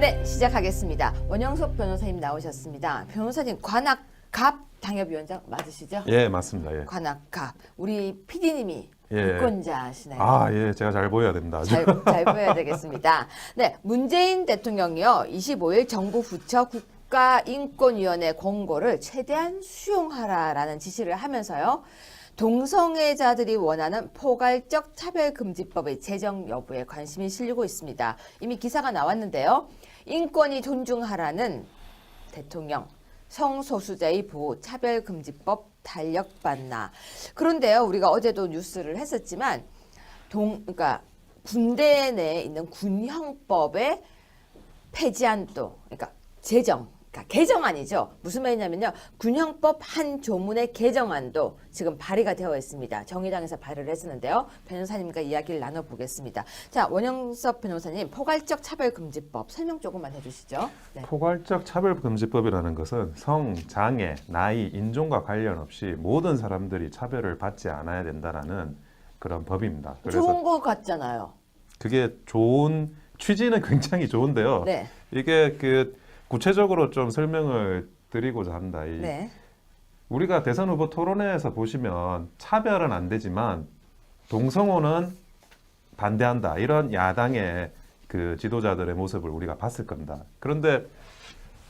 네, 시작하겠습니다. 원영석 변호사님 나오셨습니다. 변호사님, 관악갑 당협위원장 맞으시죠? 예, 맞습니다. 예. 관악갑. 우리 PD님이 예. 유권자시나요? 아, 예, 제가 잘 보여야 됩니다. 잘 보여야 되겠습니다. 네, 문재인 대통령이요, 25일 정부 부처 국가인권위원회 공고를 최대한 수용하라라는 지시를 하면서요, 동성애자들이 원하는 포괄적 차별금지법의 제정 여부에 관심이 실리고 있습니다. 이미 기사가 나왔는데요. 인권이 존중하라는 대통령, 성소수자의 보호 차별금지법 탄력받나. 그런데요, 우리가 어제도 뉴스를 했었지만 그러니까 군대 내에 있는 군형법의 폐지안도, 그러니까 제정, 그러니까 개정안이죠. 무슨 말이냐면요, 군형법 한 조문의 개정안도 지금 발의가 되어 있습니다. 정의당에서 발의를 했었는데요. 변호사님과 이야기를 나눠보겠습니다. 자, 원영섭 변호사님, 포괄적 차별금지법 설명 조금만 해주시죠. 네. 포괄적 차별금지법이라는 것은 성, 장애, 나이, 인종과 관련 없이 모든 사람들이 차별을 받지 않아야 된다는 그런 법입니다. 좋은 것 같잖아요. 그게 좋은 취지는 굉장히 좋은데요. 네. 이게 구체적으로 좀 설명을 드리고자 합니다. 네. 우리가 대선 후보 토론회에서 보시면 차별은 안 되지만 동성호는 반대한다, 이런 야당의 그 지도자들의 모습을 우리가 봤을 겁니다. 그런데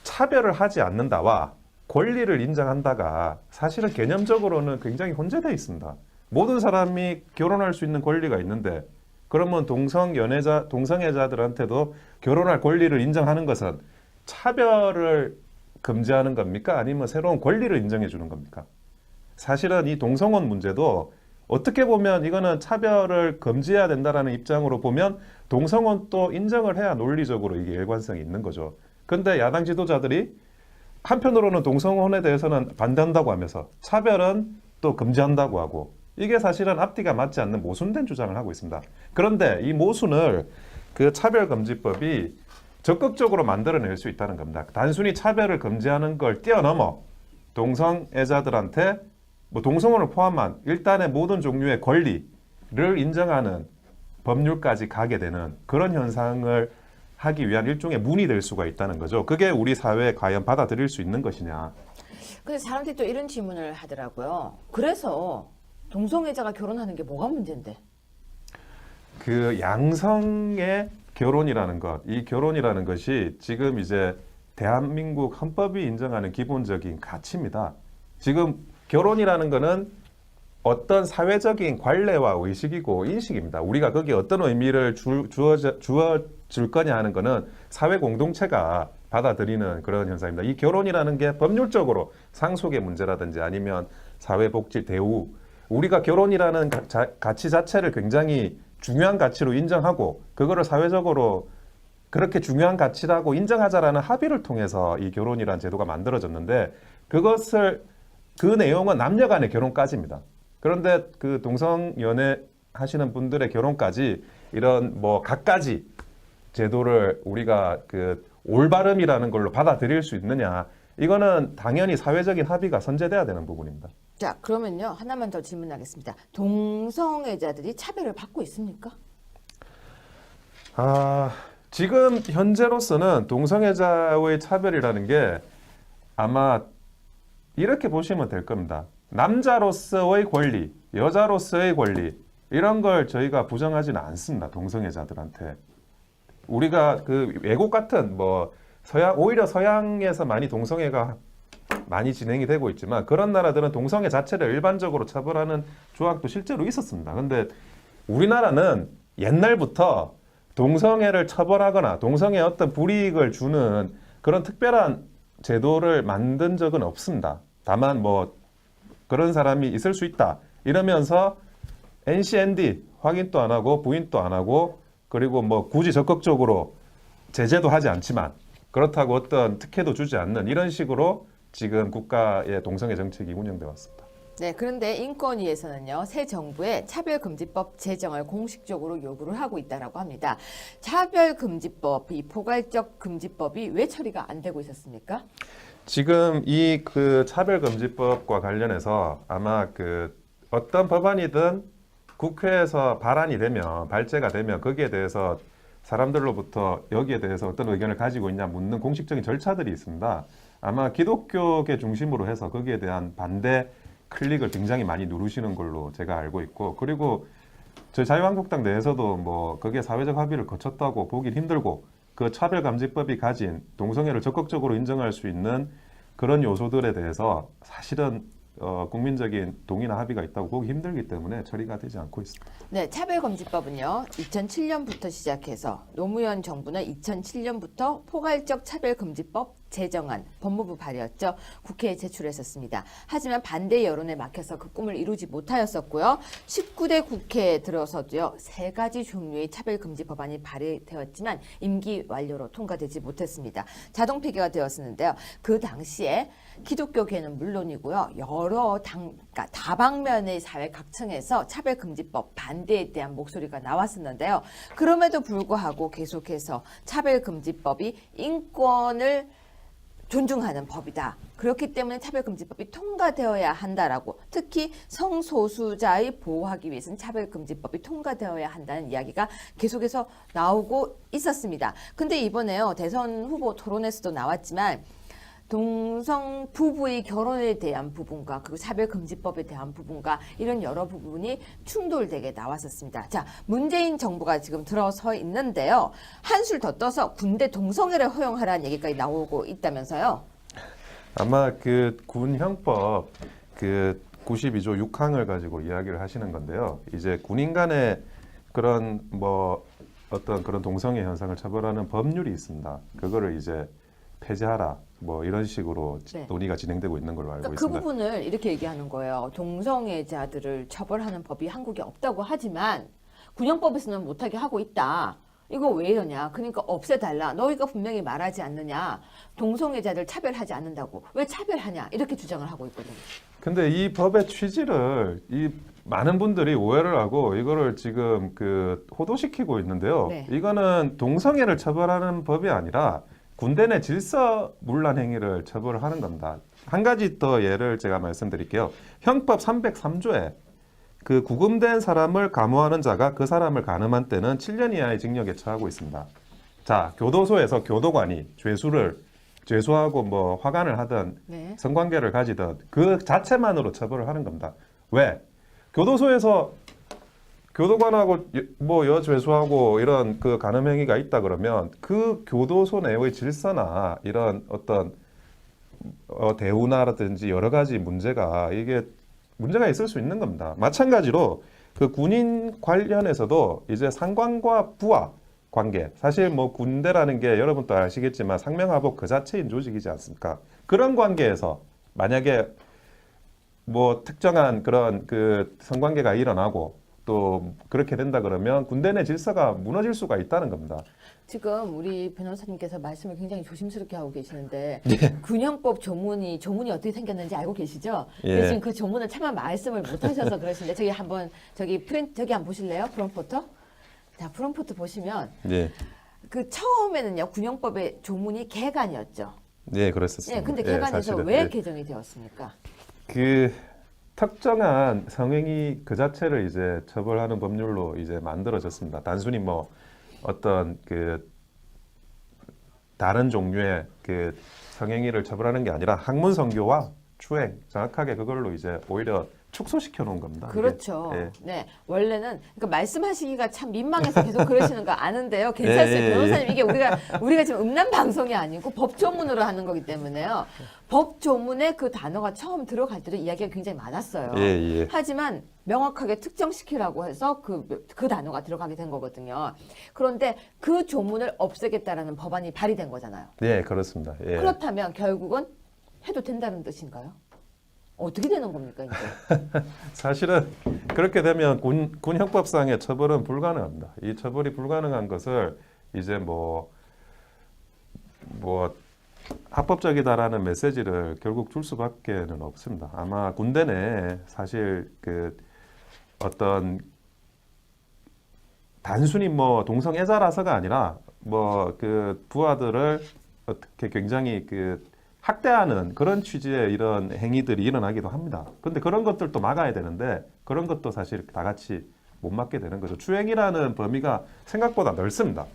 차별을 하지 않는다와 권리를 인정한다가 사실은 개념적으로는 굉장히 혼재되어 있습니다. 모든 사람이 결혼할 수 있는 권리가 있는데, 그러면 동성애자들한테도 결혼할 권리를 인정하는 것은 차별을 금지하는 겁니까? 아니면 새로운 권리를 인정해 주는 겁니까? 사실은 이 동성혼 문제도 어떻게 보면 이거는 차별을 금지해야 된다라는 입장으로 보면 동성혼도 인정을 해야 논리적으로 이게 일관성이 있는 거죠. 근데 야당 지도자들이 한편으로는 동성혼에 대해서는 반대한다고 하면서 차별은 또 금지한다고 하고, 이게 사실은 앞뒤가 맞지 않는 모순된 주장을 하고 있습니다. 그런데 이 모순을 그 차별금지법이 적극적으로 만들어낼 수 있다는 겁니다. 단순히 차별을 금지하는 걸 뛰어넘어 동성애자들한테 동성혼을 포함한 일단의 모든 종류의 권리를 인정하는 법률까지 가게 되는 그런 현상을 하기 위한 일종의 문이 될 수가 있다는 거죠. 그게 우리 사회에 과연 받아들일 수 있는 것이냐. 근데 사람들이 또 이런 질문을 하더라고요. 그래서 동성애자가 결혼하는 게 뭐가 문제인데? 그 양성의 결혼이라는 것, 이 결혼이라는 것이 지금 이제 대한민국 헌법이 인정하는 기본적인 가치입니다. 지금 결혼이라는 것은 어떤 사회적인 관례와 의식이고 인식입니다. 우리가 거기에 어떤 의미를 주어줄 거냐 하는 것은 사회 공동체가 받아들이는 그런 현상입니다. 이 결혼이라는 게 법률적으로 상속의 문제라든지 아니면 사회복지 대우, 우리가 결혼이라는 가치 자체를 굉장히 중요한 가치로 인정하고 그거를 사회적으로 그렇게 중요한 가치라고 인정하자라는 합의를 통해서 이 결혼이라는 제도가 만들어졌는데, 그 내용은 남녀 간의 결혼까지입니다. 그런데 그 동성연애 하시는 분들의 결혼까지 이런 갖가지 제도를 우리가 그 올바름이라는 걸로 받아들일 수 있느냐, 이거는 당연히 사회적인 합의가 선제돼야 되는 부분입니다. 자, 그러면요, 하나만 더 질문하겠습니다. 동성애자들이 차별을 받고 있습니까? 지금 현재로서는 동성애자의 차별이라는 게 아마 이렇게 보시면 될 겁니다. 남자로서의 권리, 여자로서의 권리, 이런 걸 저희가 부정하지는 않습니다. 동성애자들한테. 우리가 그 외국 같은 오히려 서양에서 많이 동성애가 많이 진행이 되고 있지만, 그런 나라들은 동성애 자체를 일반적으로 처벌하는 조항도 실제로 있었습니다. 근데 우리나라는 옛날부터 동성애를 처벌하거나 동성애에 어떤 불이익을 주는 그런 특별한 제도를 만든 적은 없습니다. 다만 그런 사람이 있을 수 있다 이러면서 NCND 확인도 안 하고 부인도 안 하고, 그리고 굳이 적극적으로 제재도 하지 않지만 그렇다고 어떤 특혜도 주지 않는 이런 식으로 지금 국가의 동성애 정책이 운영돼 왔습니다. 네, 그런데 인권위에서는요, 새 정부의 차별금지법 제정을 공식적으로 요구를 하고 있다고 합니다. 차별금지법, 이 포괄적 금지법이 왜 처리가 안 되고 있었습니까? 지금 이 차별금지법과 관련해서 아마 어떤 법안이든 국회에서 발의가 되면 거기에 대해서 사람들로부터 여기에 대해서 어떤 의견을 가지고 있냐 묻는 공식적인 절차들이 있습니다. 아마 기독교계 중심으로 해서 거기에 대한 반대 클릭을 굉장히 많이 누르시는 걸로 제가 알고 있고, 그리고 저희 자유한국당 내에서도 뭐 거기에 사회적 합의를 거쳤다고 보긴 힘들고, 그 차별감지법이 가진 동성애를 적극적으로 인정할 수 있는 그런 요소들에 대해서 사실은 국민적인 동의나 합의가 있다고 보기 힘들기 때문에 처리가 되지 않고 있습니다. 네, 차별금지법은요, 2007년부터 시작해서 노무현 정부는 2007년부터 포괄적 차별금지법 제정안 법무부 발의였죠. 국회에 제출했었습니다. 하지만 반대 여론에 막혀서 그 꿈을 이루지 못하였었고요. 19대 국회에 들어서도요, 3가지 종류의 차별금지 법안이 발의되었지만 임기 완료로 통과되지 못했습니다. 자동 폐기가 되었었는데요. 그 당시에 기독교계는 물론이고요, 여러 그러니까 다방면의 사회 각층에서 차별금지법 반대에 대한 목소리가 나왔었는데요. 그럼에도 불구하고 계속해서 차별금지법이 인권을 존중하는 법이다. 그렇기 때문에 차별금지법이 통과되어야 한다라고, 특히 성소수자의 보호하기 위해서는 차별금지법이 통과되어야 한다는 이야기가 계속해서 나오고 있었습니다. 근데 이번에요, 대선 후보 토론에서도 나왔지만 동성 부부의 결혼에 대한 부분과 그리고 차별금지법에 대한 부분과 이런 여러 부분이 충돌되게 나왔었습니다. 자, 문재인 정부가 지금 들어서 있는데요. 한술 더 떠서 군대 동성애를 허용하라는 얘기까지 나오고 있다면서요. 아마 그 군형법 그 92조 6항을 가지고 이야기를 하시는 건데요. 이제 군인 간의 그런 뭐 어떤 그런 동성애 현상을 처벌하는 법률이 있습니다. 그거를 이제 폐지하라, 뭐 이런 식으로 네. 논의가 진행되고 있는 걸로 알고 그러니까 있습니다. 그 부분을 이렇게 얘기하는 거예요. 동성애자들을 처벌하는 법이 한국에 없다고 하지만 군형법에서는 못하게 하고 있다. 이거 왜 이러냐. 그러니까 없애달라. 너희가 분명히 말하지 않느냐. 동성애자들 차별하지 않는다고. 왜 차별하냐. 이렇게 주장을 하고 있거든요. 근데 이 법의 취지를 이 많은 분들이 오해를 하고 이거를 지금 그 호도시키고 있는데요. 네. 이거는 동성애를 처벌하는 법이 아니라 군대 내 질서문란 행위를 처벌하는 겁니다. 한 가지 더 예를 제가 말씀드릴게요. 형법 303조에 그 구금된 사람을 감호하는 자가 그 사람을 간음한 때는 7년 이하의 징역에 처하고 있습니다. 자, 교도소에서 교도관이 죄수하고 뭐 화관을 하든 네. 성관계를 가지든 그 자체만으로 처벌을 하는 겁니다. 왜? 교도소에서 교도관하고 뭐 여죄수하고 이런 그 간음 행위가 있다 그러면 그 교도소 내의 질서나 이런 어떤 대우나라든지 여러 가지 이게 문제가 있을 수 있는 겁니다. 마찬가지로 그 군인 관련해서도 이제 상관과 부하 관계, 사실 뭐 군대라는 게 여러분도 아시겠지만 상명하복 그 자체인 조직이지 않습니까? 그런 관계에서 만약에 뭐 특정한 그런 그 성관계가 일어나고 또 그렇게 된다 그러면 군대 내 질서가 무너질 수가 있다는 겁니다. 지금 우리 변호사님께서 말씀을 굉장히 조심스럽게 하고 계시는데 예. 군형법 조문이 어떻게 생겼는지 알고 계시죠? 예. 근데 지금 그 조문을 차마 말씀을 못 하셔서 그러시는데 저기 한번 저기 한번 보실래요? 프롬포터? 자, 프롬포트 보시면 네, 그 처음에는요 군형법의 조문이 개간이었죠. 네, 그랬었습니다. 예, 근데 예, 개간에서 사실은. 왜 예. 개정이 되었습니까? 그 특정한 성행위 그 자체를 이제 처벌하는 법률로 이제 만들어졌습니다. 단순히 뭐 어떤 그 다른 종류의 그 성행위를 처벌하는 게 아니라 학문 성교와 추행 정확하게 그걸로 이제 오히려 축소시켜 놓은 겁니다. 이게. 그렇죠. 예. 네, 원래는 그러니까 말씀하시기가 참 민망해서 계속 그러시는 거 아는데요. 괜찮습니다. 예, 예, 예. 변호사님 이게 우리가 지금 음란 방송이 아니고 법 조문으로 하는 거기 때문에요. 법 조문에 그 단어가 처음 들어갈 때도 이야기가 굉장히 많았어요. 예, 예. 하지만 명확하게 특정시키라고 해서 그 단어가 들어가게 된 거거든요. 그런데 그 조문을 없애겠다라는 법안이 발의된 거잖아요. 네, 그렇습니다. 예. 그렇다면 결국은 해도 된다는 뜻인가요? 어떻게 되는 겁니까 이제? 사실은 그렇게 되면 군 형법상의 처벌은 불가능합니다. 이 처벌이 불가능한 것을 이제 뭐 합법적이다라는 메시지를 결국 줄 수밖에는 없습니다. 아마 군대 내에 사실 그 어떤 단순히 뭐 동성애자라서가 아니라 뭐 그 부하들을 어떻게 굉장히 그 학대하는 그런 취지의 이런 행위들이 일어나기도 합니다. 근데 그런 것들도 막아야 되는데 그런 것도 사실 다 같이 못 막게 되는 거죠. 추행이라는 범위가 생각보다 넓습니다.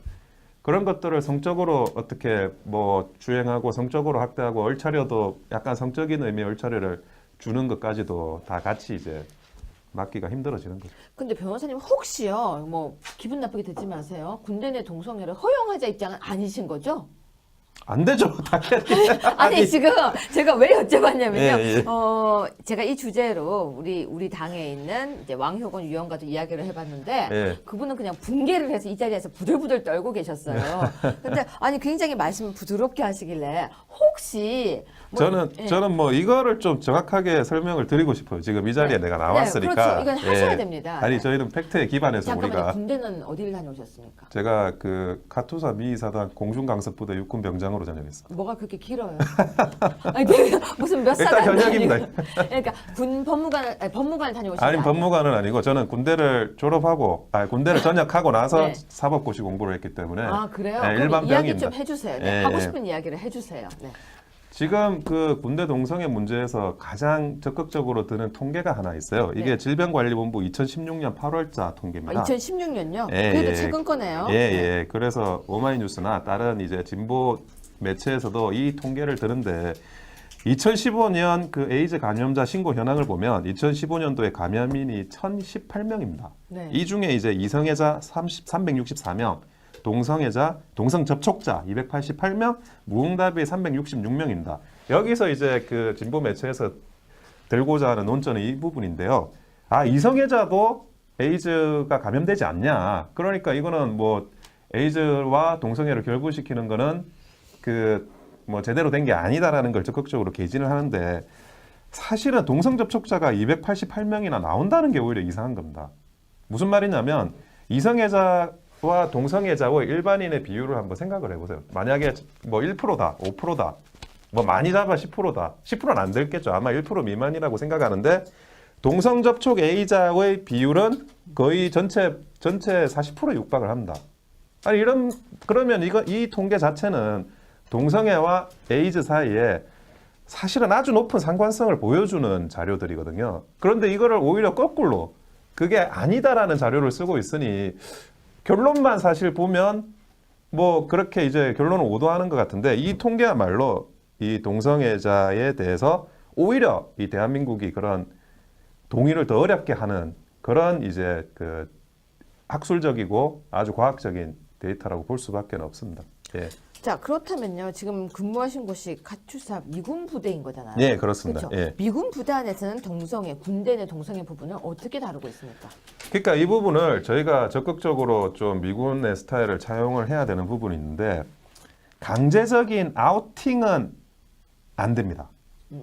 그런 것들을 성적으로 어떻게 뭐 주행하고 성적으로 학대하고 얼차려도 약간 성적인 의미의 얼차려를 주는 것까지도 다 같이 이제 막기가 힘들어지는 거죠. 근데 변호사님 혹시요, 뭐 기분 나쁘게 듣지 마세요. 군대 내 동성애를 허용하자 입장은 아니신 거죠? 안 되죠, 당연히. 아니 지금 제가 왜 여쭤봤냐면요. 예, 예. 제가 이 주제로 우리 당에 있는 이제 왕효건 위원과도 이야기를 해봤는데 예. 그분은 그냥 붕괴를 해서 이 자리에서 부들부들 떨고 계셨어요. 근데 아니 굉장히 말씀을 부드럽게 하시길래 혹시 뭐, 저는 뭐 이거를 좀 정확하게 설명을 드리고 싶어요. 지금 이 자리에 내가 나왔으니까. 그렇죠. 이건 하셔야 됩니다. 아니 네. 저희는 팩트에 기반해서 잠깐만요. 우리가 군대는 어디를 다녀오셨습니까? 제가 그 카투사 미사단 공중강습부대 육군 병장으로 전역했습니다. 뭐가 그렇게 길어요? 아니, 내가 무슨 몇 일단 사단 현역입니다. 그러니까 군 법무관을 다녀오신 아니 게 법무관은 아니고 저는 군대를 졸업하고 군대를 전역하고 나서 네. 사법고시 공부를 했기 때문에 아 그래요? 네, 그럼 일반 이야기 병입니다. 좀 해주세요. 네, 예, 하고 예. 싶은 이야기를 해주세요. 네. 지금 그 군대 동성애 문제에서 가장 적극적으로 드는 통계가 하나 있어요. 이게 네. 질병관리본부 2016년 8월자 통계입니다. 2016년요? 예, 그래도 예. 최근 거네요. 예, 예. 그래서 오마이뉴스나 다른 이제 진보 매체에서도 이 통계를 드는데 2015년 그 에이즈 감염자 신고 현황을 보면 2015년도에 감염인이 1,018명입니다. 네. 이 중에 이제 이성애자 364명, 동성애자, 동성 접촉자 288명, 무응답이 366명입니다. 여기서 이제 그 진보 매체에서 들고자 하는 논점은 이 부분인데요. 이성애자도 에이즈가 감염되지 않냐. 그러니까 이거는 뭐 에이즈와 동성애를 결부시키는 거는 그 뭐 제대로 된 게 아니다라는 걸 적극적으로 개진을 하는데 사실은 동성 접촉자가 288명이나 나온다는 게 오히려 이상한 겁니다. 무슨 말이냐면 이성애자와 동성애자의 일반인의 비율을 한번 생각을 해보세요. 만약에 뭐 1%다, 5%다, 뭐 많이 잡아 10%다. 10%는 안 될겠죠. 아마 1% 미만이라고 생각하는데 동성 접촉 A자의 비율은 거의 전체 40%에 육박을 합니다. 아니 그러면 이 통계 자체는 동성애와 에이즈 사이에 사실은 아주 높은 상관성을 보여주는 자료들이거든요. 그런데 이거를 오히려 거꾸로 그게 아니다라는 자료를 쓰고 있으니 결론만 사실 보면 뭐 그렇게 이제 결론을 오도하는 것 같은데 이 통계야말로 이 동성애자에 대해서 오히려 이 대한민국이 그런 동의를 더 어렵게 하는 그런 이제 그 학술적이고 아주 과학적인 데이터라고 볼 수밖에 없습니다. 예. 자 그렇다면요. 지금 근무하신 곳이 카투사 미군 부대인 거잖아요. 예, 그렇습니다. 그렇죠? 예. 미군 부대 안에서는 동성애, 군대 내 동성애 부분을 어떻게 다루고 있습니까? 그러니까 이 부분을 저희가 적극적으로 좀 미군의 스타일을 차용을 해야 되는 부분이 있는데 강제적인 아우팅은 안 됩니다.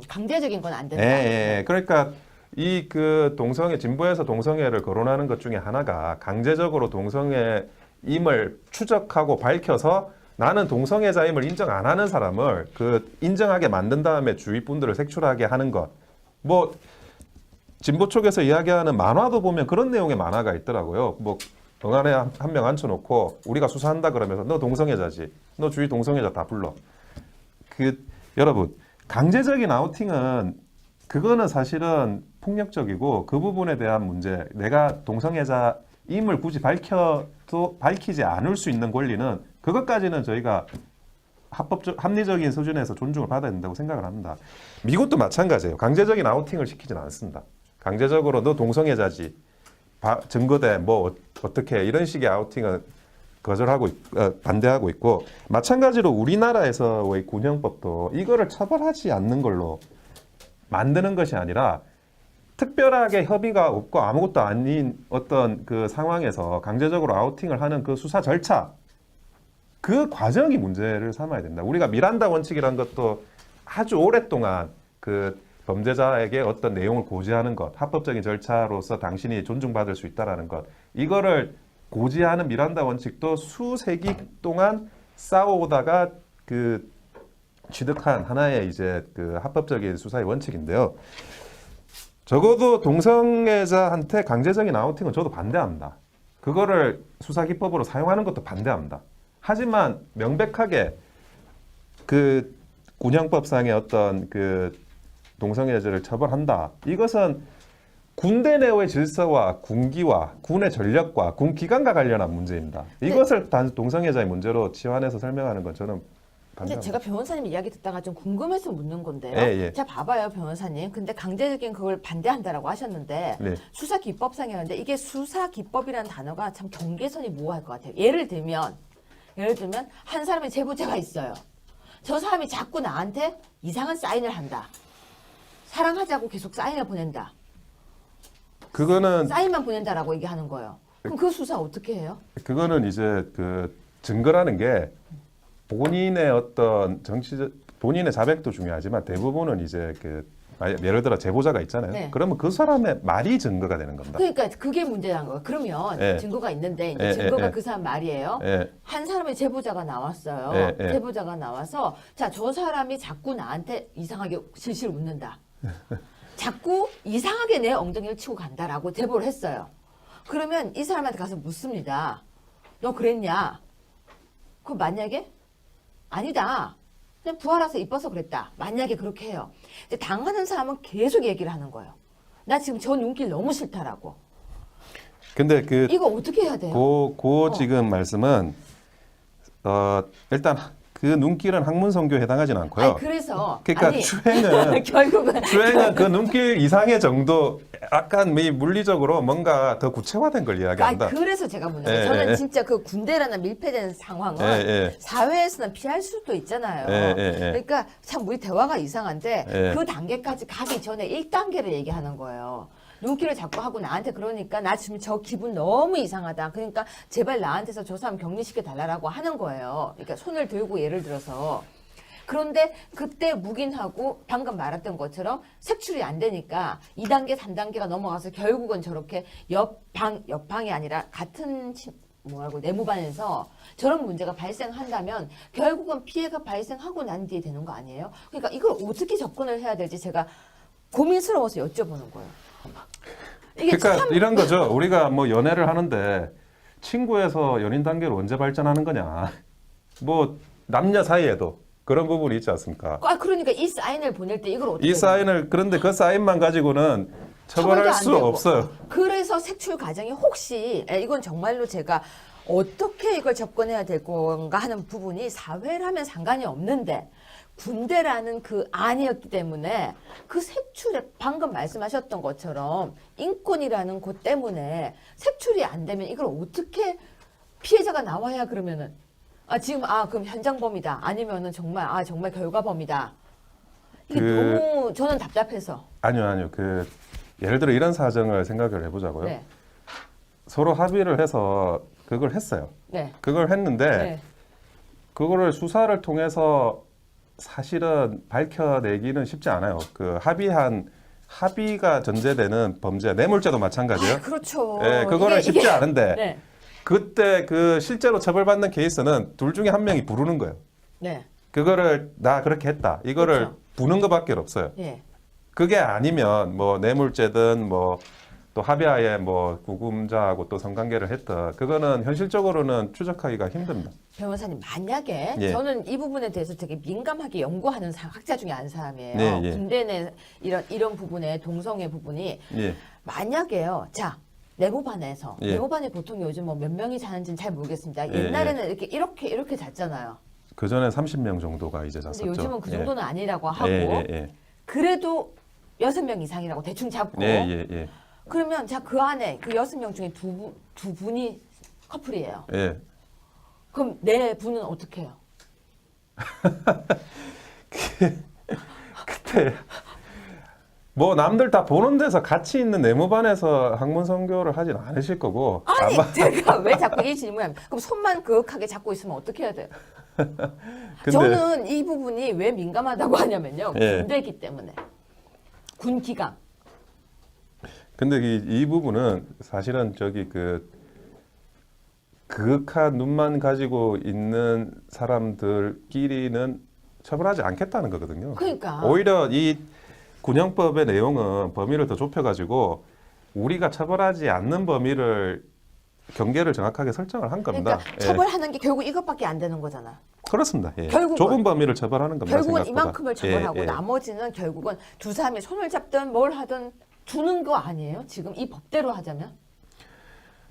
강제적인 건 안 된다. 예. 그러니까 이 그 동성애 진보에서 동성애를 거론하는 것 중에 하나가 강제적으로 동성애임을 추적하고 밝혀서 나는 동성애자임을 인정 안 하는 사람을 그 인정하게 만든 다음에 주위 분들을 색출하게 하는 것. 뭐 진보 쪽에서 이야기하는 만화도 보면 그런 내용의 만화가 있더라고요. 뭐 방 안에 한 명 앉혀놓고 우리가 수사한다 그러면서 너 동성애자지. 너 주위 동성애자 다 불러. 여러분 강제적인 아우팅은 그거는 사실은 폭력적이고 그 부분에 대한 문제. 내가 동성애자임을 굳이 밝히지 않을 수 있는 권리는 그것까지는 저희가 합리적인 수준에서 존중을 받아야 된다고 생각을 합니다. 미국도 마찬가지예요. 강제적인 아우팅을 시키진 않습니다. 강제적으로 너 동성애자지, 증거대, 뭐 어떻게 이런 식의 아우팅은 반대하고 있고 마찬가지로 우리나라에서의 군형법도 이거를 처벌하지 않는 걸로 만드는 것이 아니라 특별하게 협의가 없고 아무것도 아닌 어떤 그 상황에서 강제적으로 아우팅을 하는 그 수사 절차 그 과정이 문제를 삼아야 된다. 우리가 미란다 원칙이라는 것도 아주 오랫동안 그 범죄자에게 어떤 내용을 고지하는 것, 합법적인 절차로서 당신이 존중받을 수 있다라는 것, 이거를 고지하는 미란다 원칙도 수세기 동안 싸워오다가 그 취득한 하나의 이제 그 합법적인 수사의 원칙인데요. 적어도 동성애자한테 강제적인 아우팅은 저도 반대합니다. 그거를 수사 기법으로 사용하는 것도 반대합니다. 하지만 명백하게 그 군형법상의 어떤 그 동성애자를 처벌한다. 이것은 군대 내의 질서와 군기와 군의 전력과 군 기관과 관련한 문제입니다. 이것을 단 동성애자의 문제로 치환해서 설명하는 건 저는 근데 반대합니다. 제가 변호사님 이야기 듣다가 좀 궁금해서 묻는 건데요. 예, 예. 자, 봐봐요, 변호사님. 근데 강제적인 그걸 반대한다라고 하셨는데 네. 수사 기법상이었는데 이게 수사 기법이라는 단어가 참 경계선이 모호할 것 같아요. 예를 들면 한 사람의 제보자가 있어요. 저 사람이 자꾸 나한테 이상한 사인을 한다. 사랑하자고 계속 사인을 보낸다. 그거는 사인만 보낸다라고 얘기하는 거예요. 그럼 그 수사 어떻게 해요? 그거는 이제 그 증거라는 게 본인의 어떤 본인의 자백도 중요하지만 대부분은 이제 그 예를 들어 제보자가 있잖아요. 네. 그러면 그 사람의 말이 증거가 되는 겁니다. 그러니까 그게 문제라는 거예요. 그러면 예. 증거가 있는데 이제 예, 증거가 예, 그 사람 말이에요. 예. 한 사람의 제보자가 나왔어요. 예, 예. 제보자가 나와서 자, 저 사람이 자꾸 나한테 이상하게 실실 웃는다. 자꾸 이상하게 내 엉덩이를 치고 간다라고 제보를 했어요. 그러면 이 사람한테 가서 묻습니다. 너 그랬냐? 그럼 만약에 아니다. 그냥 부하라서 이뻐서 그랬다. 만약에 그렇게 해요. 근데 당하는 사람은 계속 얘기를 하는 거예요. 나 지금 저 눈길 너무 싫다라고. 근데 그 이거 어떻게 해야 돼요? 지금 말씀은 일단 그 눈길은 학문성교에 해당하지는 않고요. 아니, 그래서 그러니까 아니, 추행은 결국은 그 눈길 이상의 정도 약간 이 물리적으로 뭔가 더 구체화된 걸 이야기한다. 그래서 제가 묻는 예, 거예요. 저는 예. 진짜 그 군대라는 밀폐된 상황은 예, 예. 사회에서는 피할 수도 있잖아요. 예, 예, 예. 그러니까 참 우리 대화가 이상한데 예. 그 단계까지 가기 전에 1단계를 얘기하는 거예요. 눈길을 자꾸 하고 나한테 그러니까 나 지금 저 기분 너무 이상하다. 그러니까 제발 나한테서 저 사람 격리시켜 달라고 하는 거예요. 그러니까 손을 들고 예를 들어서. 그런데 그때 묵인하고 방금 말했던 것처럼 색출이 안 되니까 2단계, 3단계가 넘어가서 결국은 저렇게 옆방이 아니라 같은 내무반에서 저런 문제가 발생한다면 결국은 피해가 발생하고 난 뒤에 되는 거 아니에요? 그러니까 이걸 어떻게 접근을 해야 될지 제가 고민스러워서 여쭤보는 거예요. 이게 그러니까 참 이런 거죠. 우리가 뭐 연애를 하는데 친구에서 연인 단계로 언제 발전하는 거냐. 뭐 남녀 사이에도 그런 부분이 있지 않습니까? 그러니까 이 사인을 보낼 때 이걸 어떻게 이 해요? 사인을 그런데 그 사인만 가지고는 처벌도 처벌할 안 수 되고. 없어요. 그래서 색출 과정이 혹시 이건 정말로 제가 어떻게 이걸 접근해야 될 건가 하는 부분이 사회라면 상관이 없는데 군대라는 그 안이었기 때문에 그 색출에 방금 말씀하셨던 것처럼 인권이라는 것 때문에 색출이 안 되면 이걸 어떻게 피해자가 나와야 그러면은 지금 그럼 현장범이다 아니면은 정말 결과범이다 이게 너무 저는 답답해서 아니요. 예를 들어 이런 사정을 생각을 해보자고요. 네. 서로 합의를 해서 그걸 했어요. 네. 그걸 했는데 네. 그거를 수사를 통해서 사실은 밝혀내기는 쉽지 않아요. 그 합의가 전제되는 범죄, 뇌물죄도 마찬가지예요. 그렇죠. 예, 그거는 쉽지 않은데 네. 그때 그 실제로 처벌받는 케이스는 둘 중에 한 명이 부르는 거예요. 네. 그거를 나 그렇게 했다. 이거를 그렇죠. 부는 것밖에 없어요. 예. 그게 아니면 뭐 뇌물죄든 뭐 또 합의하에 뭐 구금자하고 또 성관계를 했다. 그거는 현실적으로는 추적하기가 힘듭니다. 변호사님 만약에 예. 저는 이 부분에 대해서 되게 민감하게 연구하는 학자 중에 한 사람이에요. 네, 예. 군대 내 이런 부분에 동성애 부분이 예. 만약에요. 자 내무반에서 예. 내무반에 보통 요즘 뭐 몇 명이 자는지는 잘 모르겠습니다. 예, 옛날에는 이렇게 잤잖아요. 그 전에 30명 정도가 이제 근데 잤었죠. 요즘은 그 예. 정도는 아니라고 하고 예. 그래도 6명 이상이라고 대충 잡고 예. 그러면 자 그 안에 그 6명 중에 두 분이 커플이에요. 예. 그럼 네 분은 어떻게 해요? 그때 뭐 남들 다 보는 데서 같이 있는 내무반에서 학문 선교를 하진 않으실 거고 아니 아마 제가 왜 자꾸 이 질문을 그럼 손만 그윽하게 잡고 있으면 어떻게 해야 돼요? 근데 저는 이 부분이 왜 민감하다고 하냐면요. 예. 군대이기 때문에. 군 기강. 근데 이 부분은 사실은 그윽한 눈만 가지고 있는 사람들끼리는 처벌하지 않겠다는 거거든요. 그러니까. 오히려 이 군형법의 내용은 범위를 더 좁혀가지고 우리가 처벌하지 않는 범위를 경계를 정확하게 설정을 한 겁니다. 그러니까 처벌하는 게 결국 이것밖에 안 되는 거잖아. 그렇습니다. 예. 결국은- 좁은 범위를 처벌하는 겁니다. 결국은 생각보다. 이만큼을 처벌하고 예. 나머지는 결국은 두 사람이 손을 잡든 뭘 하든 주는 거 아니에요? 지금 이 법대로 하자면?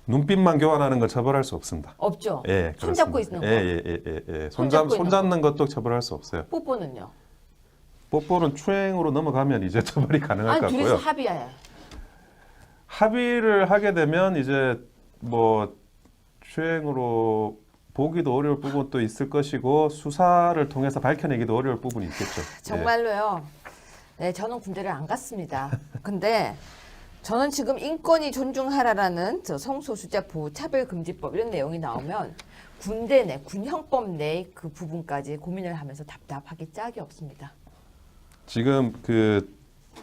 눈빛만 교환하는 건 처벌할 수 없습니다. 없죠. 예, 손 잡고 그렇습니다. 있는 거. 예. 손잡고 있는 손 잡는 것도 처벌할 수 없어요. 뽀뽀는요? 뽀뽀는 추행으로 넘어가면 이제 처벌이 가능할 것 아니 둘이서 같고요. 합의야. 합의를 하게 되면 이제 뭐 추행으로 보기도 어려울 부분도 있을 것이고 수사를 통해서 밝혀내기도 어려울 부분이 있겠죠. 정말로요. 네, 저는 군대를 안 갔습니다. 근데 저는 지금 인권이 존중하라라는 저 성소수자 보호 차별금지법 이런 내용이 나오면 군대 내 군형법 내 그 부분까지 고민을 하면서 답답하기 짝이 없습니다. 지금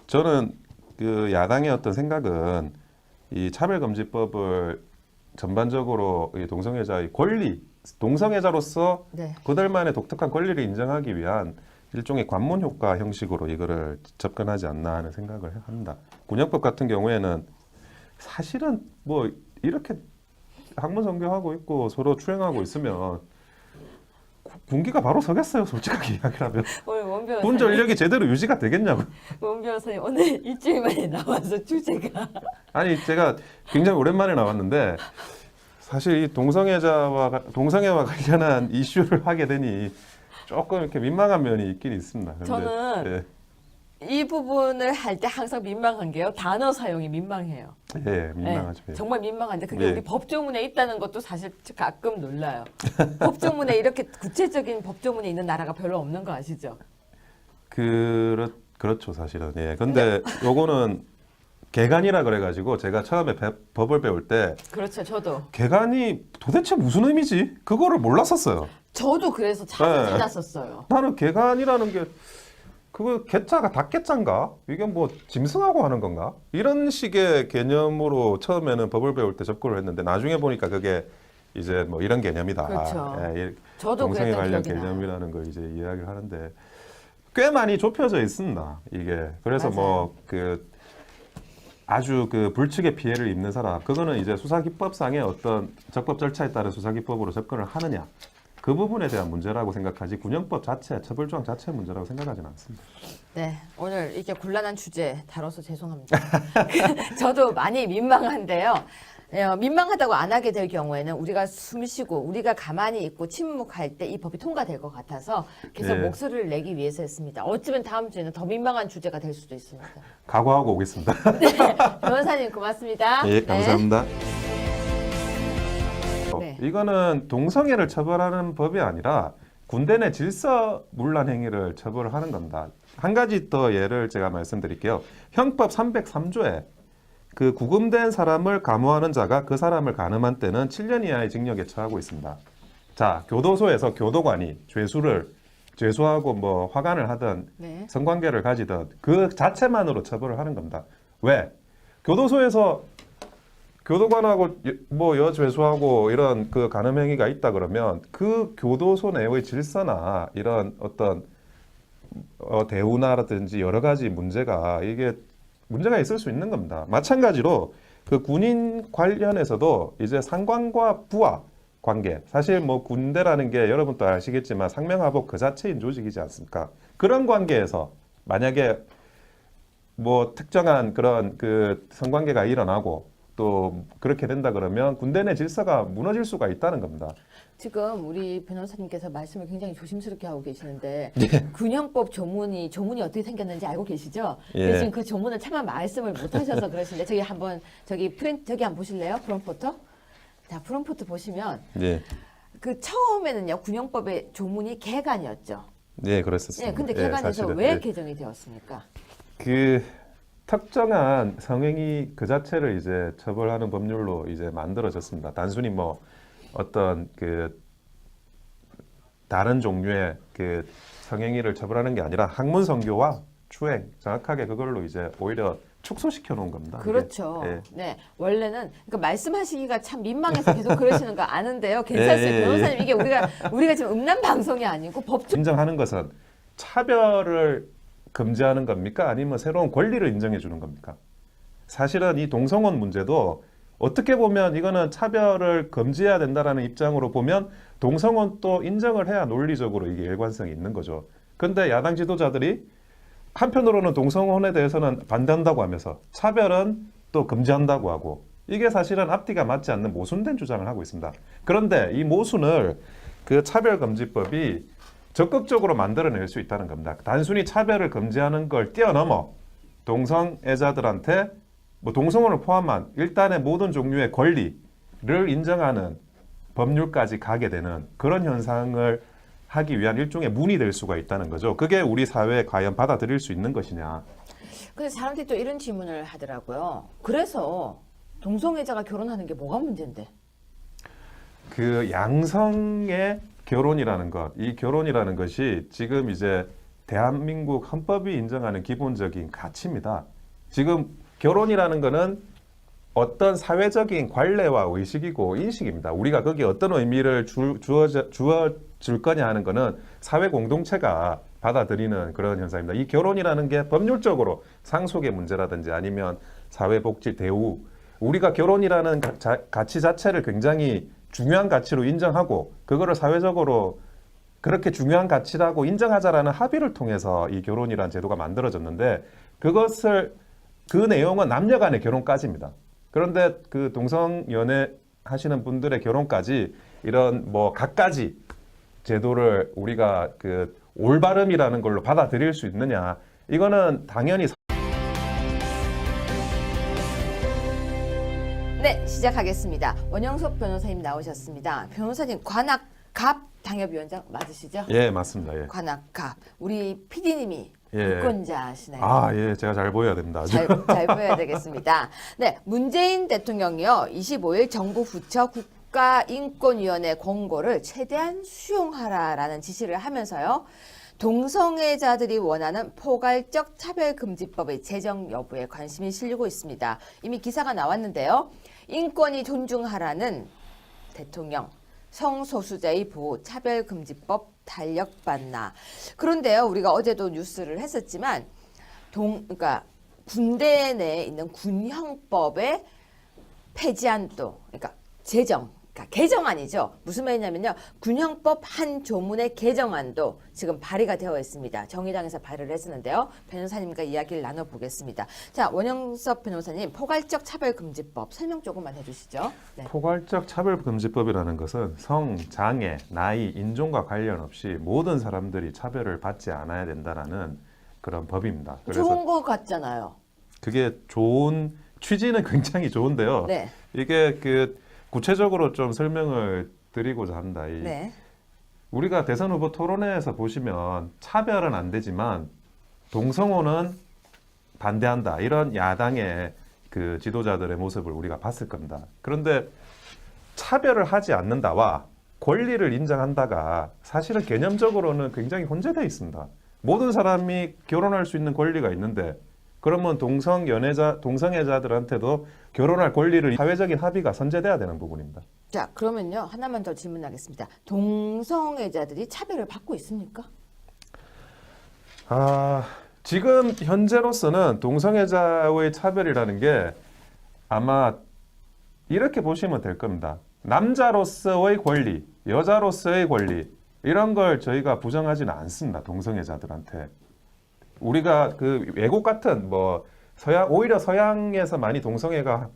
저는 그 야당의 어떤 생각은 이 차별금지법을 전반적으로 이 동성애자의 권리, 동성애자로서 네. 그들만의 독특한 권리를 인정하기 위한 일종의 관문 효과 형식으로 이거를 접근하지 않나 하는 생각을 합니다. 군형법 같은 경우에는 사실은 뭐 이렇게 학문 성교하고 있고 서로 추행하고 있으면 군기가 바로 서겠어요, 솔직하게 이야기하면. 오늘 원 군 변호사님, 전력이 제대로 유지가 되겠냐고. 원 변호사님 오늘 일주일 만에 나와서 주제가 아니 제가 굉장히 오랜만에 나왔는데 사실 이 동성애와 관련한 이슈를 하게 되니 조금 이렇게 민망한 면이 있긴 있습니다. 근데, 저는 예, 이 부분을 할 때 항상 민망한 게요. 단어 사용이 민망해요. 예, 민망하죠. 네, 예. 정말 민망한데 그게 예. 우리 법조문에 있다는 것도 사실 가끔 놀라요. 법조문에 이렇게 구체적인 법조문에 있는 나라가 별로 없는 거 아시죠? 그렇죠, 사실은. 예. 근데 요거는 개간이라 그래가지고 제가 처음에 법을 배울 때 그렇죠. 저도. 개간이 도대체 무슨 의미지? 그거를 몰랐었어요. 저도 그래서 자주 네. 찾았었어요. 나는 개간이라는 게 그거 개자가 닭개자인가? 이게 뭐 짐승하고 하는 건가? 이런 식의 개념으로 처음에는 법을 배울 때 접근을 했는데 나중에 보니까 그게 이제 뭐 이런 개념이다. 그렇죠. 예, 저도 동성애 그랬던 관련 기억이 나요. 개념이라는 걸 이제 이야기를 하는데 꽤 많이 좁혀져 있습니다. 이게 그래서 뭐 그 아주 그 불측의 피해를 입는 사람 그거는 이제 수사기법상의 어떤 적법 절차에 따른 수사기법으로 접근을 하느냐 그 부분에 대한 문제라고 생각하지 군형법 자체 처벌조항 자체의 문제라고 생각하지는 않습니다. 네, 오늘 이렇게 곤란한 주제 다뤄서 죄송합니다. 저도 많이 민망한데요. 민망하다고 안 하게 될 경우에는 우리가 숨 쉬고 우리가 가만히 있고 침묵할 때 이 법이 통과될 것 같아서 계속 예. 목소리를 내기 위해서 했습니다. 어쩌면 다음 주에는 더 민망한 주제가 될 수도 있습니다. 각오하고 오겠습니다. 변호사님 고맙습니다. 예, 네. 감사합니다. 네. 이거는 동성애를 처벌하는 법이 아니라 군대 내 질서문란 행위를 처벌하는 겁니다. 한 가지 더 예를 제가 말씀드릴게요. 형법 303조에 그 구금된 사람을 감호하는 자가 그 사람을 간음한 때는 7년 이하의 징역에 처하고 있습니다. 자, 교도소에서 교도관이 죄수하고 뭐 화관을 하든 네. 성관계를 가지든 그 자체만으로 처벌을 하는 겁니다. 왜? 교도소에서 교도관하고 뭐 여죄수하고 이런 그 간음 행위가 있다 그러면 그 교도소 내의 질서나 이런 어떤 대우나라든지 여러 가지 문제가 있을 수 있는 겁니다. 마찬가지로 그 군인 관련해서도 이제 상관과 부하 관계 사실 뭐 군대라는 게 여러분도 아시겠지만 상명하복 그 자체인 조직이지 않습니까? 그런 관계에서 만약에 뭐 특정한 그런 그 성관계가 일어나고 또 그렇게 된다 그러면 군대 내 질서가 무너질 수가 있다는 겁니다. 지금 우리 변호사님께서 말씀을 굉장히 조심스럽게 하고 계시는데 예. 군형법 조문이 어떻게 생겼는지 알고 계시죠? 예. 근데 지금 그 조문을 차마 말씀을 못 하셔서 그러신데 저기 한번 저기 한번 보실래요? 프롬포터? 자, 프롬포트 보시면 예, 그 처음에는요 군형법의 조문이 개간이었죠. 예, 그랬었습니다. 예, 근데 예, 개간에서 사실은. 왜 예. 개정이 되었습니까? 그 특정한 성행위 그 자체를 이제 처벌하는 법률로 이제 만들어졌습니다. 단순히 뭐 어떤 그 다른 종류의 그 성행위를 처벌하는 게 아니라 학문 성교와 추행 정확하게 그걸로 이제 오히려 축소시켜 놓은 겁니다. 이게. 그렇죠. 예. 네, 원래는 그러니까 말씀하시기가 참 민망해서 계속 그러시는 거 아는데요. 괜찮습니다. 예, 예, 예. 변호사님 이게 우리가 지금 음란 방송이 아니고 법조 인정하는 것은 차별을 금지하는 겁니까? 아니면 새로운 권리를 인정해 주는 겁니까? 사실은 이 동성혼 문제도 어떻게 보면 이거는 차별을 금지해야 된다라는 입장으로 보면 동성혼도 인정을 해야 논리적으로 이게 일관성이 있는 거죠. 근데 야당 지도자들이 한편으로는 동성혼에 대해서는 반대한다고 하면서 차별은 또 금지한다고 하고 이게 사실은 앞뒤가 맞지 않는 모순된 주장을 하고 있습니다. 그런데 이 모순을 그 차별금지법이 적극적으로 만들어낼 수 있다는 겁니다. 단순히 차별을 금지하는 걸 뛰어넘어 동성애자들한테 뭐 동성혼을 포함한 일단의 모든 종류의 권리를 인정하는 법률까지 가게 되는 그런 현상을 하기 위한 일종의 문이 될 수가 있다는 거죠. 그게 우리 사회에 과연 받아들일 수 있는 것이냐. 근데 사람들이 또 이런 질문을 하더라고요. 그래서 동성애자가 결혼하는 게 뭐가 문제인데? 그 양성의 결혼이라는 것, 이 결혼이라는 것이 지금 이제 대한민국 헌법이 인정하는 기본적인 가치입니다. 지금 결혼이라는 것은 어떤 사회적인 관례와 의식이고 인식입니다. 우리가 거기에 어떤 의미를 주어줄 거냐 하는 것은 사회 공동체가 받아들이는 그런 현상입니다. 이 결혼이라는 게 법률적으로 상속의 문제라든지 아니면 사회복지 대우, 우리가 결혼이라는 가치 자체를 굉장히 중요한 가치로 인정하고 그거를 사회적으로 그렇게 중요한 가치라고 인정하자라는 합의를 통해서 이 결혼이라는 제도가 만들어졌는데 그 내용은 남녀 간의 결혼까지입니다. 그런데 그 동성 연애 하시는 분들의 결혼까지 이런 뭐 갖가지 제도를 우리가 그 올바름이라는 걸로 받아들일 수 있느냐? 이거는 당연히 네, 시작하겠습니다. 원영석 변호사님 나오셨습니다. 변호사님 관악갑 당협위원장 맞으시죠? 예, 맞습니다. 예. 관악갑. 우리 PD님이 예. 유권자시나요? 아, 예, 제가 잘 보여야 됩니다. 아주. 잘 보여야 되겠습니다. 네, 문재인 대통령이요 25일 정부 부처 국가인권위원회 공고를 최대한 수용하라라는 지시를 하면서요. 동성애자들이 원하는 포괄적 차별금지법의 제정 여부에 관심이 실리고 있습니다. 이미 기사가 나왔는데요. 인권이 존중하라는 대통령, 성소수자의 보호 차별금지법 탄력받나. 그런데요, 우리가 어제도 뉴스를 했었지만 그러니까 군대 내에 있는 군형법의 폐지안도, 그러니까 제정, 그러니까 개정안이죠. 무슨 말이냐면요, 군형법 한 조문의 개정안도 지금 발의가 되어 있습니다. 정의당에서 발의를 했었는데요. 변호사님과 이야기를 나눠보겠습니다. 자, 원영섭 변호사님, 포괄적 차별금지법 설명 조금만 해주시죠. 네. 포괄적 차별금지법이라는 것은 성, 장애, 나이, 인종과 관련 없이 모든 사람들이 차별을 받지 않아야 된다는 그런 법입니다. 그래서 좋은 거 같잖아요. 그게 좋은 취지는 굉장히 좋은데요. 네. 이게 그 구체적으로 좀 설명을 드리고자 합니다. 네. 우리가 대선 후보 토론회에서 보시면 차별은 안 되지만 동성혼은 반대한다. 이런 야당의 그 지도자들의 모습을 우리가 봤을 겁니다. 그런데 차별을 하지 않는다와 권리를 인정한다가 사실은 개념적으로는 굉장히 혼재되어 있습니다. 모든 사람이 결혼할 수 있는 권리가 있는데 그러면 동성애자들한테도 결혼할 권리를 사회적인 합의가 선제돼야 되는 부분입니다. 자, 그러면요. 하나만 더 질문하겠습니다. 동성애자들이 차별을 받고 있습니까? 지금 현재로서는 동성애자의 차별이라는 게 아마 이렇게 보시면 될 겁니다. 남자로서의 권리, 여자로서의 권리 이런 걸 저희가 부정하지는 않습니다. 동성애자들한테. 우리가 그 외국 같은 뭐 오히려 서양에서 많이 동성애가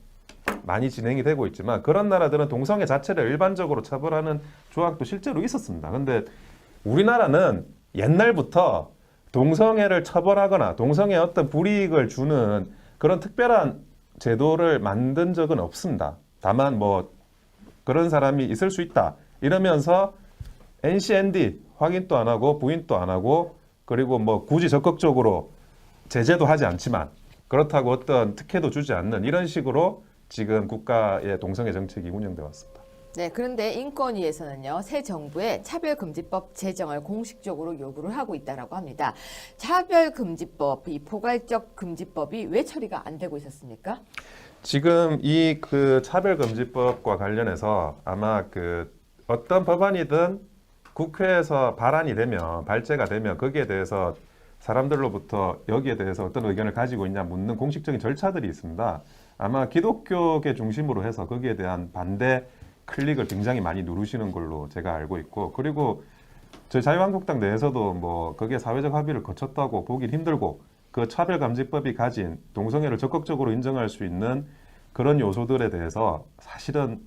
많이 진행이 되고 있지만 그런 나라들은 동성애 자체를 일반적으로 처벌하는 조항도 실제로 있었습니다. 근데 우리나라는 옛날부터 동성애를 처벌하거나 동성애에 어떤 불이익을 주는 그런 특별한 제도를 만든 적은 없습니다. 다만 뭐 그런 사람이 있을 수 있다 이러면서 NCND 확인도 안 하고 부인도 안 하고 그리고 뭐 굳이 적극적으로 제재도 하지 않지만 그렇다고 어떤 특혜도 주지 않는 이런 식으로 지금 국가의 동성애 정책이 운영돼 왔습니다. 네, 그런데 인권위에서는요, 새 정부의 차별금지법 제정을 공식적으로 요구를 하고 있다라고 합니다. 차별금지법, 이 포괄적 금지법이 왜 처리가 안 되고 있었습니까? 지금 이 그 차별금지법과 관련해서 아마 그 어떤 법안이든 국회에서 발안이 되면 발제가 되면 거기에 대해서 사람들로부터 여기에 대해서 어떤 의견을 가지고 있냐 묻는 공식적인 절차들이 있습니다. 아마 기독교계 중심으로 해서 거기에 대한 반대 클릭을 굉장히 많이 누르시는 걸로 제가 알고 있고 그리고 저희 자유한국당 내에서도 뭐 그게 사회적 합의를 거쳤다고 보긴 힘들고 그 차별감지법이 가진 동성애를 적극적으로 인정할 수 있는 그런 요소들에 대해서 사실은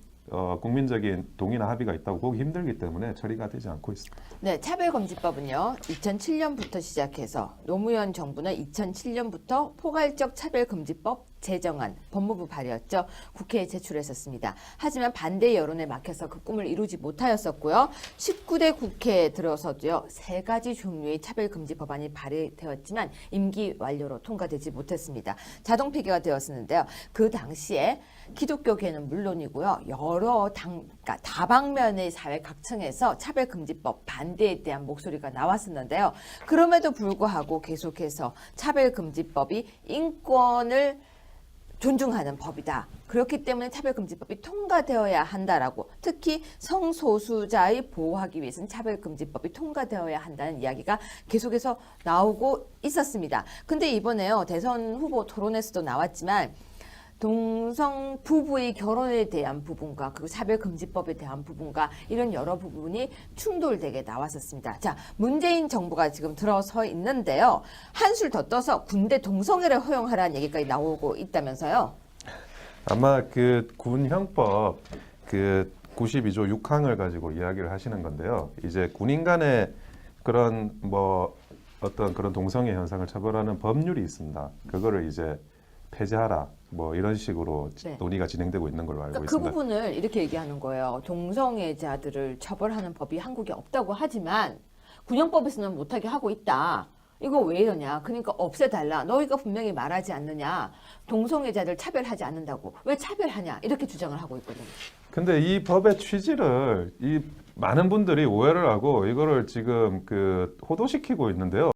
국민적인 동의나 합의가 있다고 보기 힘들기 때문에 처리가 되지 않고 있습니다. 네, 차별금지법은요. 2007년부터 시작해서 노무현 정부는 2007년부터 포괄적 차별금지법 제정안 법무부 발의였죠. 국회에 제출했었습니다. 하지만 반대 여론에 막혀서 그 꿈을 이루지 못하였었고요. 19대 국회에 들어서도요. 3가지 종류의 차별금지 법안이 발의되었지만 임기 완료로 통과되지 못했습니다. 자동 폐기가 되었었는데요. 그 당시에 기독교계는 물론이고요. 여러 그러니까 다방면의 사회 각층에서 차별금지법 반대에 대한 목소리가 나왔었는데요. 그럼에도 불구하고 계속해서 차별금지법이 인권을 존중하는 법이다. 그렇기 때문에 차별금지법이 통과되어야 한다라고, 특히 성소수자의 보호하기 위해서는 차별금지법이 통과되어야 한다는 이야기가 계속해서 나오고 있었습니다. 근데 이번에요, 대선 후보 토론에서도 나왔지만 동성 부부의 결혼에 대한 부분과 그리고 차별금지법에 대한 부분과 이런 여러 부분이 충돌되게 나왔었습니다. 자, 문재인 정부가 지금 들어서 있는데요. 한술 더 떠서 군대 동성애를 허용하라는 얘기까지 나오고 있다면서요. 아마 그 군형법 그 92조 6항을 가지고 이야기를 하시는 건데요. 이제 군인 간의 그런 뭐 어떤 그런 동성애 현상을 처벌하는 법률이 있습니다. 그거를 이제 폐지하라. 뭐 이런 식으로 네. 논의가 진행되고 있는 걸로 알고 그러니까 그 있습니다. 부분을 이렇게 얘기하는 거예요. 동성애자들을 처벌하는 법이 한국에 없다고 하지만 군형법에서는 못하게 하고 있다. 이거 왜 이러냐? 그러니까 없애달라. 너희가 분명히 말하지 않느냐? 동성애자들 차별하지 않는다고. 왜 차별하냐? 이렇게 주장을 하고 있거든요. 근데 이 법의 취지를 이 많은 분들이 오해를 하고 이거를 지금 그 호도시키고 있는데요.